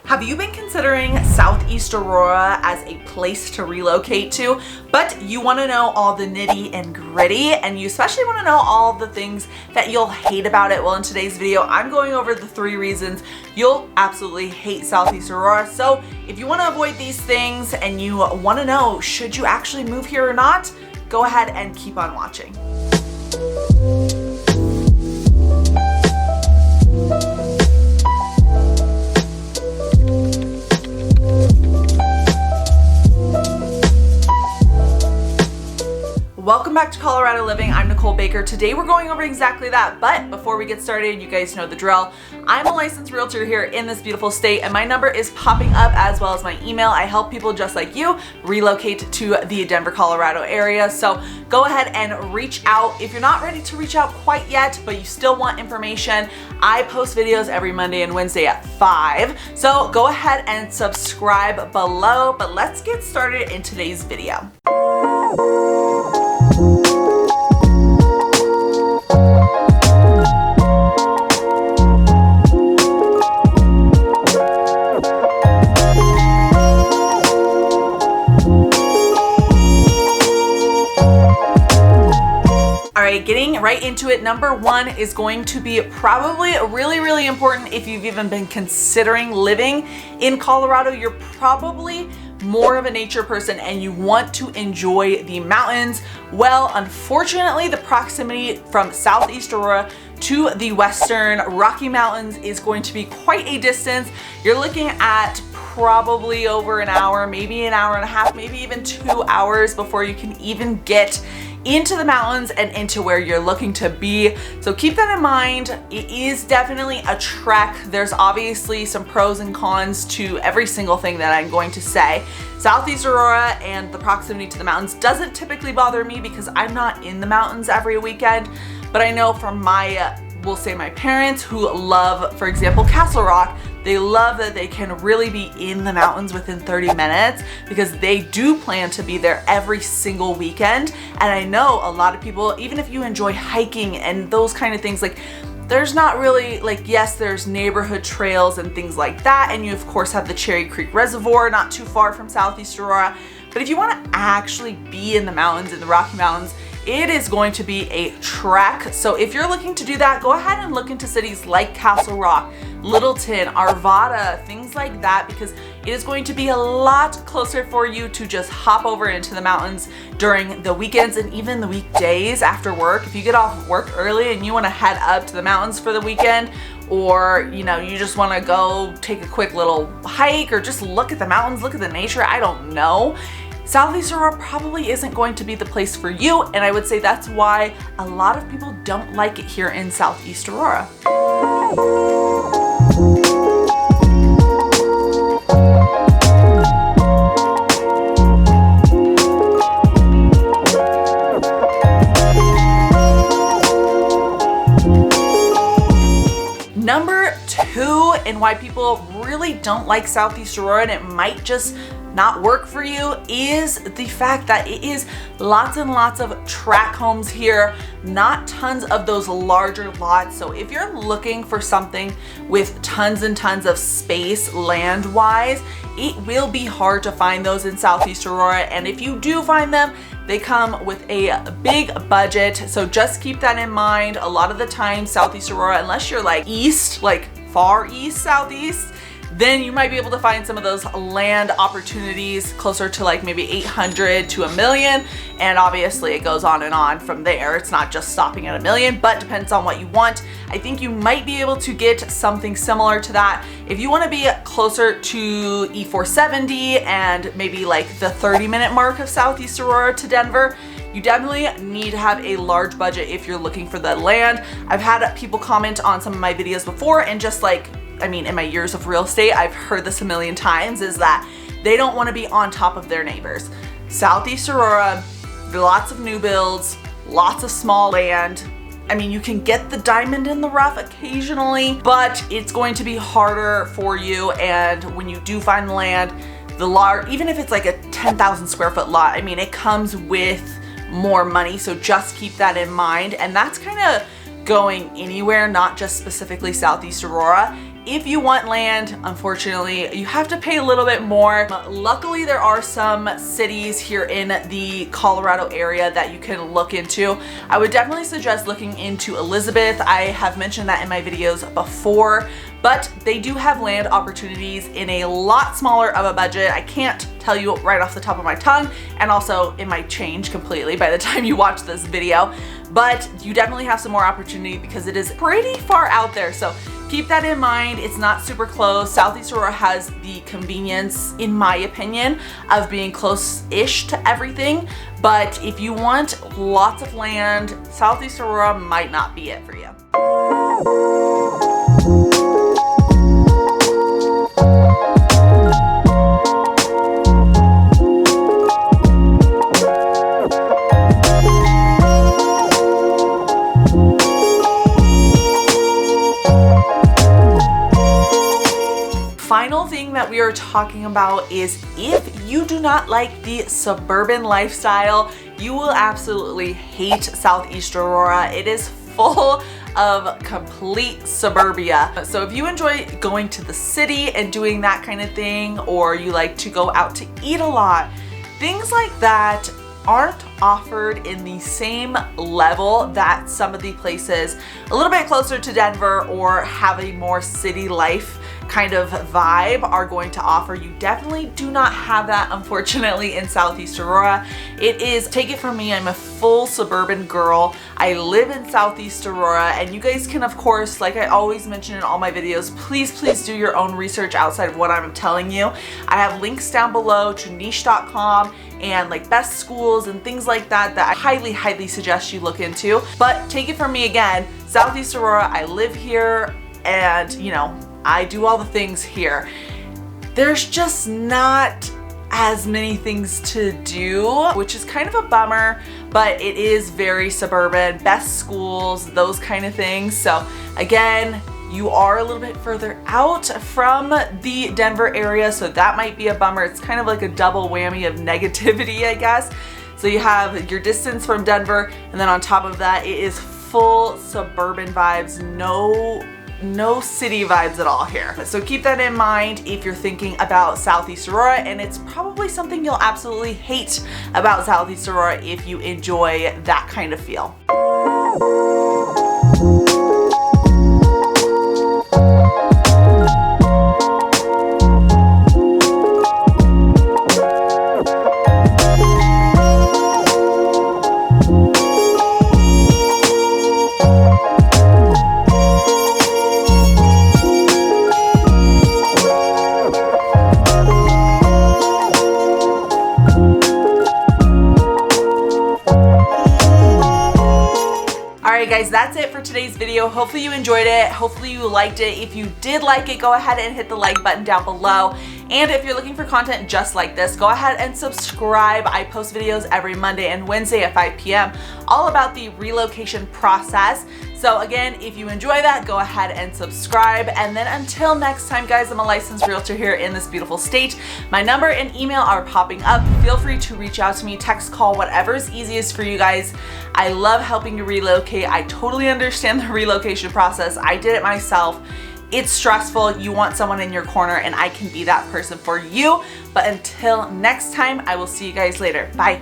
Have you been considering Southeast Aurora as a place to relocate to, but you want to know all the nitty and gritty, and you especially want to know all the things that you'll hate about it? Well, in today's video, I'm going over the 3 reasons you'll absolutely hate Southeast Aurora. So if you want to avoid these things and you want to know, should you actually move here or not, go ahead and keep on watching. Welcome back to Colorado Living. I'm Nicole Baker. Today we're going over exactly that, but before we get started, you guys know the drill. I'm a licensed realtor here in this beautiful state, and my number is popping up as well as my email. I help people just like you relocate to the Denver, Colorado area. So go ahead and reach out. If you're not ready to reach out quite yet, but you still want information, I post videos every Monday and Wednesday at 5. So go ahead and subscribe below, but let's get started in today's video. Getting right into it, number 1 is going to be probably really important if you've even been considering living in Colorado. You're probably more of a nature person and you want to enjoy the mountains. Well, unfortunately, the proximity from Southeast Aurora to the Western Rocky Mountains is going to be quite a distance. You're looking at probably over an hour, maybe an hour and a half, maybe even 2 hours before you can even get into the mountains and into where you're looking to be. So keep that in mind. It is definitely a trek. There's obviously some pros and cons to every single thing that I'm going to say. Southeast Aurora and the proximity to the mountains doesn't typically bother me because I'm not in the mountains every weekend, but I know from my we'll say my parents who love, for example, Castle Rock, they love that they can really be in the mountains within 30 minutes because they do plan to be there every single weekend. And I know a lot of people, even if you enjoy hiking and those kind of things, like there's not really like, yes, there's neighborhood trails and things like that. And you of course have the Cherry Creek Reservoir not too far from Southeast Aurora. But if you want to actually be in the mountains, in the Rocky Mountains, it is going to be a trek. So if you're looking to do that, go ahead and look into cities like Castle Rock, Littleton, Arvada, things like that, because it is going to be a lot closer for you to just hop over into the mountains during the weekends and even the weekdays after work. If you get off work early and you want to head up to the mountains for the weekend, or you know, you just want to go take a quick little hike or just look at the mountains, look at the nature, I don't know, Southeast Aurora probably isn't going to be the place for you, and I would say that's why a lot of people don't like it here in Southeast Aurora. Number 2, and why people really don't like Southeast Aurora, and it might just not work for you, is the fact that it is lots and lots of tract homes here, not tons of those larger lots. So if you're looking for something with tons and tons of space land-wise, it will be hard to find those in Southeast Aurora. And if you do find them, they come with a big budget. So just keep that in mind. A lot of the time, Southeast Aurora, unless you're like east, like far east, southeast, then you might be able to find some of those land opportunities closer to like maybe 800 to $1 million. And obviously it goes on and on from there. It's not just stopping at $1 million, but depends on what you want. I think you might be able to get something similar to that. If you want to be closer to E470 and maybe like the 30-minute mark of Southeast Aurora to Denver, you definitely need to have a large budget if you're looking for the land. I've had people comment on some of my videos before, and just like, I mean, in my years of real estate, I've heard this a million times, is that they don't want to be on top of their neighbors. Southeast Aurora, lots of new builds, lots of small land. I mean, you can get the diamond in the rough occasionally, but it's going to be harder for you. And when you do find land, the large, even if it's like a 10,000 square foot lot, I mean, it comes with more money. So just keep that in mind. And that's kind of going anywhere, not just specifically Southeast Aurora. if you want land, unfortunately, you have to pay a little bit more. Luckily, there are some cities here in the Colorado area that you can look into. I would definitely suggest looking into Elizabeth. I have mentioned that in my videos before, but they do have land opportunities in a lot smaller of a budget. I can't tell you right off the top of my tongue, and also it might change completely by the time you watch this video, but you definitely have some more opportunity because it is pretty far out there. So keep that in mind. It's not super close. Southeast Aurora has the convenience, in my opinion, of being close-ish to everything, but if you want lots of land, Southeast Aurora might not be it for you. Final thing that we are talking about is if you do not like the suburban lifestyle, you will absolutely hate Southeast Aurora. It is full of complete suburbia. So if you enjoy going to the city and doing that kind of thing, or you like to go out to eat a lot, things like that aren't offered in the same level that some of the places a little bit closer to Denver or have a more city life kind of vibe are going to offer. You definitely do not have that, unfortunately, in Southeast Aurora. It is, take it from me, I'm a full suburban girl. I live in Southeast Aurora, and you guys can, of course, like I always mention in all my videos, please do your own research outside of what I'm telling you. I have links down below to niche.com and like best schools and things like that that I highly suggest you look into. But take it from me again, Southeast Aurora, I live here, and you know, I do all the things here. There's just not as many things to do, which is kind of a bummer, but it is very suburban, best schools, those kind of things. So again, you are a little bit further out from the Denver area, so that might be a bummer. It's kind of like a double whammy of negativity, I guess. So you have your distance from Denver, and then on top of that, it is full suburban vibes, no city vibes at all here. So keep that in mind if you're thinking about Southeast Aurora, and it's probably something you'll absolutely hate about Southeast Aurora if you enjoy that kind of feel. Alright guys, that's it for today's video. Hopefully you enjoyed it. Hopefully you liked it. If you did like it, go ahead and hit the like button down below. And if you're looking for content just like this, go ahead and subscribe. I post videos every Monday and Wednesday at 5 p.m. all about the relocation process. So again, if you enjoy that, go ahead and subscribe. And then until next time, guys, I'm a licensed realtor here in this beautiful state. My number and email are popping up. Feel free to reach out to me, text, call, whatever is easiest for you guys. I love helping you relocate. I totally understand the relocation process. I did it myself. It's stressful. You want someone in your corner, and I can be that person for you. But until next time, I will see you guys later. Bye.